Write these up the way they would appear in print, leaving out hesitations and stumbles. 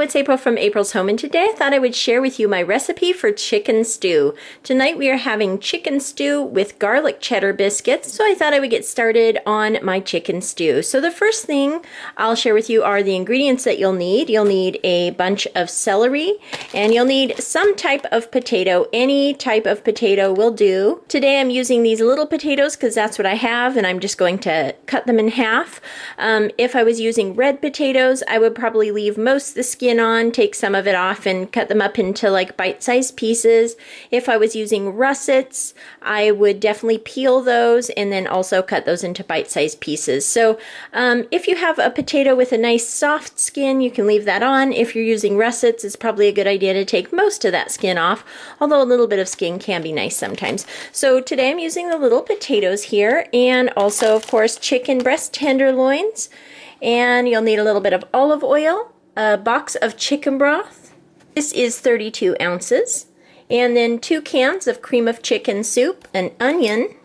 it's April from April's Home, and today I thought I would share with you my recipe for chicken stew. Tonight we are having chicken stew with garlic cheddar biscuits, so I thought I would get started on my chicken stew. So the first thing I'll share with you are the ingredients that you'll need. You'll need a bunch of celery, and you'll need some type of potato. Any type of potato will do. Today I'm using these little potatoes because that's what I have, and I'm just going to cut them in half. If I was using red potatoes, I would probably leave most of the skin on, take some of it off, and cut them up into like bite-sized pieces. If I was using russets, I would definitely peel those and then also cut those into bite-sized pieces. So if you have a potato with a nice soft skin, you can leave that on. If you're using russets, it's probably a good idea to take most of that skin off, although a little bit of skin can be nice sometimes. So today I'm using the little potatoes here, and also of course chicken breast tenderloins, and you'll need a little bit of olive oil, a box of chicken broth. This is 32 ounces. And then 2 cans of cream of chicken soup, an onion.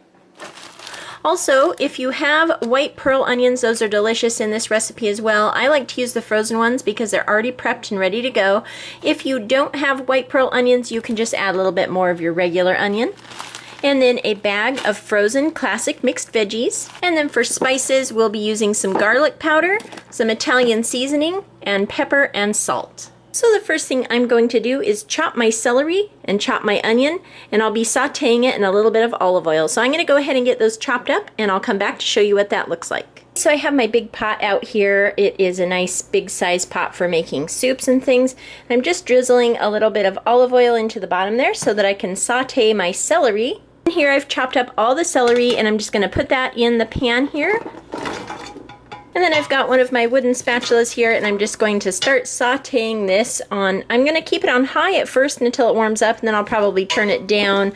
Also, if you have white pearl onions, those are delicious in this recipe as well. I like to use the frozen ones because they're already prepped and ready to go. If you don't have white pearl onions, you can just add a little bit more of your regular onion. And then a bag of frozen classic mixed veggies. And then for spices, we'll be using some garlic powder, some Italian seasoning, and pepper and salt. So the first thing I'm going to do is chop my celery and chop my onion, and I'll be sauteing it in a little bit of olive oil. So I'm going to go ahead and get those chopped up, and I'll come back to show you what that looks like. So I have my big pot out here. It is a nice big size pot for making soups and things. I'm just drizzling a little bit of olive oil into the bottom there so that I can saute my celery. Here I've chopped up all the celery, and I'm just going to put that in the pan here. And then I've got one of my wooden spatulas here, and I'm just going to start sauteing this on. I'm going to keep it on high at first until it warms up, and then I'll probably turn it down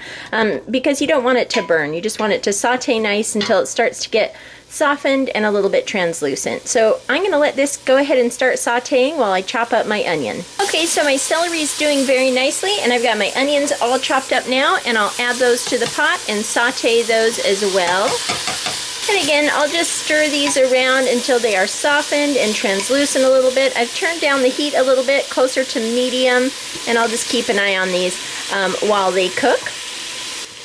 because you don't want it to burn. You just want it to saute nice until it starts to get softened and a little bit translucent. So I'm going to let this go ahead and start sauteing while I chop up my onion. Okay, so my celery is doing very nicely, and I've got my onions all chopped up now, and I'll add those to the pot and saute those as well. And again, I'll just stir these around until they are softened and translucent a little bit. I've turned down the heat a little bit, closer to medium, and I'll just keep an eye on these while they cook.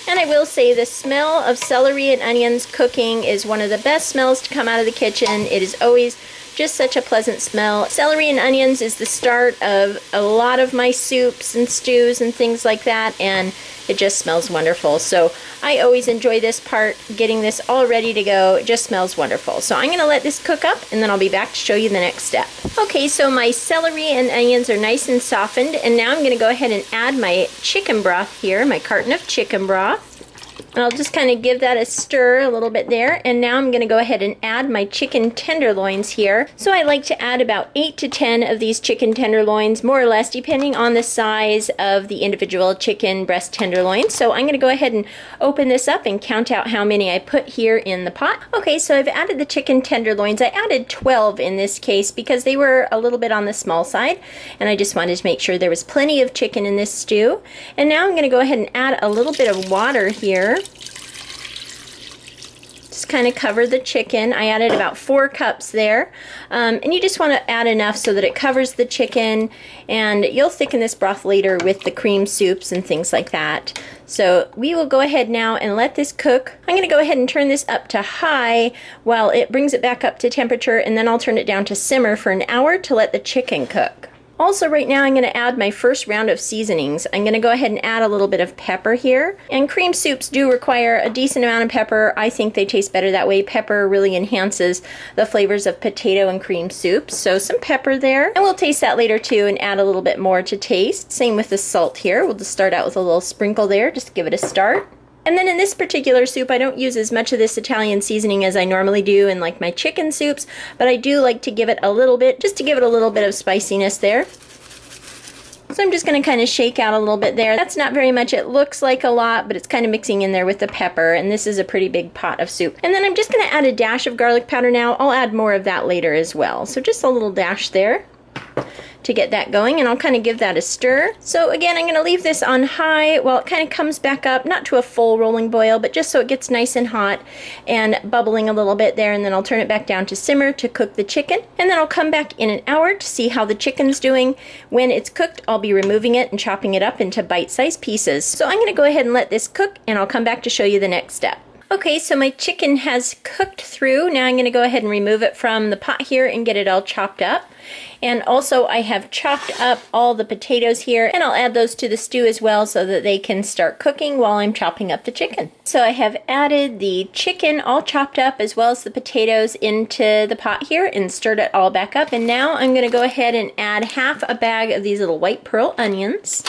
And I will say the smell of celery and onions cooking is one of the best smells to come out of the kitchen. It is always just such a pleasant smell. Celery and onions is the start of a lot of my soups and stews and things like that, and it just smells wonderful. So I always enjoy this part, getting this all ready to go. It just smells wonderful. So I'm going to let this cook up, and then I'll be back to show you the next step. Okay, so my celery and onions are nice and softened, and now I'm going to go ahead and add my chicken broth here, my carton of chicken broth. And I'll just kind of give that a stir a little bit there. And now I'm going to go ahead and add my chicken tenderloins here. So I like to add about 8 to 10 of these chicken tenderloins, more or less, depending on the size of the individual chicken breast tenderloins. So I'm going to go ahead and open this up and count out how many I put here in the pot. Okay, so I've added the chicken tenderloins. I added 12 in this case because they were a little bit on the small side, and I just wanted to make sure there was plenty of chicken in this stew. And now I'm going to go ahead and add a little bit of water here. Just kind of cover the chicken. I added about 4 cups there, and you just want to add enough so that it covers the chicken, and you'll thicken this broth later with the cream soups and things like that. So we will go ahead now and let this cook. I'm going to go ahead and turn this up to high while it brings it back up to temperature, and then I'll turn it down to simmer for an hour to let the chicken cook. Also, right now I'm going to add my first round of seasonings. I'm going to go ahead and add a little bit of pepper here. And cream soups do require a decent amount of pepper. I think they taste better that way. Pepper really enhances the flavors of potato and cream soups. So some pepper there. And we'll taste that later too and add a little bit more to taste. Same with the salt here. We'll just start out with a little sprinkle there just to give it a start. And then in this particular soup, I don't use as much of this Italian seasoning as I normally do in like my chicken soups, but I do like to give it a little bit, just to give it a little bit of spiciness there. So I'm just going to kind of shake out a little bit there. That's not very much. It looks like a lot, but it's kind of mixing in there with the pepper, and this is a pretty big pot of soup. And then I'm just going to add a dash of garlic powder now. I'll add more of that later as well. So just a little dash there. to get that going, and I'll kind of give that a stir. So again, I'm going to leave this on high while it kind of comes back up, not to a full rolling boil, but just so it gets nice and hot and bubbling a little bit there, and then I'll turn it back down to simmer to cook the chicken, and then I'll come back in an hour to see how the chicken's doing. When it's cooked, I'll be removing it and chopping it up into bite-sized pieces. So I'm going to go ahead and let this cook, and I'll come back to show you the next step. Okay, so my chicken has cooked through. Now I'm going to go ahead and remove it from the pot here and get it all chopped up. And also I have chopped up all the potatoes here, and I'll add those to the stew as well so that they can start cooking while I'm chopping up the chicken. So I have added the chicken all chopped up as well as the potatoes into the pot here and stirred it all back up. And now I'm going to go ahead and add half a bag of these little white pearl onions.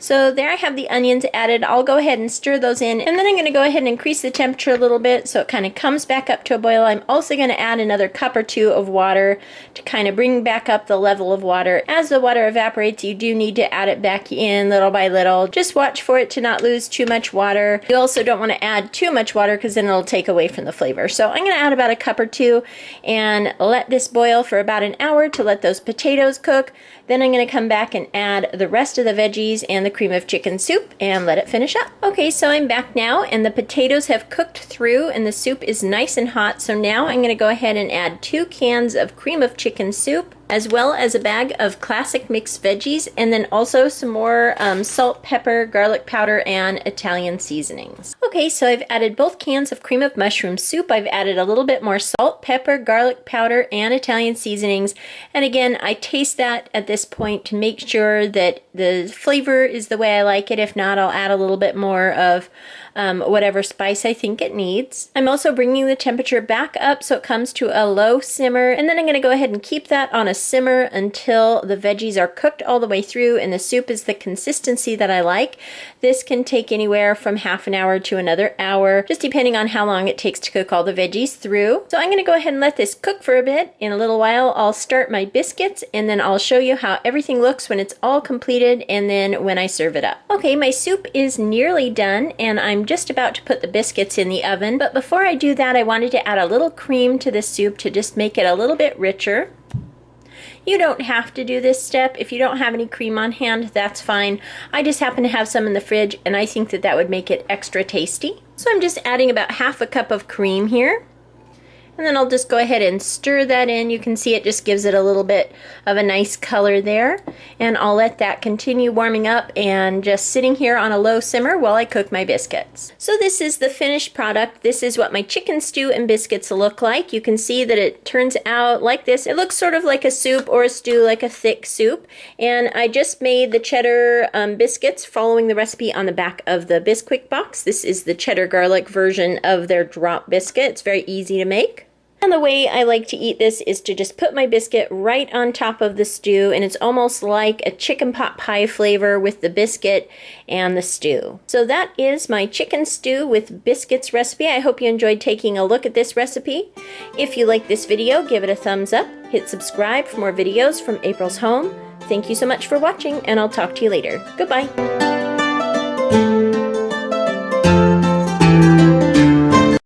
So there I have the onions added. I'll go ahead and stir those in, and then I'm going to go ahead and increase the temperature a little bit so it kind of comes back up to a boil. I'm also going to add another cup or two of water to kind of bring back up the level of water. As the water evaporates, you do need to add it back in little by little. Just watch for it to not lose too much water. You also don't want to add too much water because then it'll take away from the flavor. So I'm going to add about a cup or two and let this boil for about an hour to let those potatoes cook. Then I'm going to come back and add the rest of the veggies and the cream of chicken soup and let it finish up. Okay, so I'm back now, and the potatoes have cooked through and the soup is nice and hot. So now I'm going to go ahead and add 2 cans of cream of chicken soup, as well as a bag of classic mixed veggies, and then also some more salt, pepper, garlic powder, and Italian seasonings. Okay, so I've added both cans of cream of mushroom soup. I've added a little bit more salt, pepper, garlic powder, and Italian seasonings. And again, I taste that at this point to make sure that the flavor is the way I like it. If not, I'll add a little bit more of whatever spice I think it needs. I'm also bringing the temperature back up so it comes to a low simmer, and then I'm going to go ahead and keep that on a simmer until the veggies are cooked all the way through and the soup is the consistency that I like. This can take anywhere from half an hour to another hour, just depending on how long it takes to cook all the veggies through. So I'm going to go ahead and let this cook for a bit. In a little while, I'll start my biscuits, and then I'll show you how everything looks when it's all completed and then when I serve it up. Okay, my soup is nearly done, and I'm just about to put the biscuits in the oven. But before I do that, I wanted to add a little cream to the soup to just make it a little bit richer. You don't have to do this step. If you don't have any cream on hand, that's fine. I just happen to have some in the fridge, and I think that that would make it extra tasty. So I'm just adding about half a cup of cream here. And then I'll just go ahead and stir that in. You can see it just gives it a little bit of a nice color there. And I'll let that continue warming up and just sitting here on a low simmer while I cook my biscuits. So this is the finished product. This is what my chicken stew and biscuits look like. You can see that it turns out like this. It looks sort of like a soup or a stew, like a thick soup. And I just made the cheddar biscuits following the recipe on the back of the Bisquick box. This is the cheddar garlic version of their drop biscuit. It's very easy to make. And the way I like to eat this is to just put my biscuit right on top of the stew, and it's almost like a chicken pot pie flavor with the biscuit and the stew. So that is my chicken stew with biscuits recipe. I hope you enjoyed taking a look at this recipe. If you like this video, give it a thumbs up, hit subscribe for more videos from April's Home. Thank you so much for watching, and I'll talk to you later. Goodbye.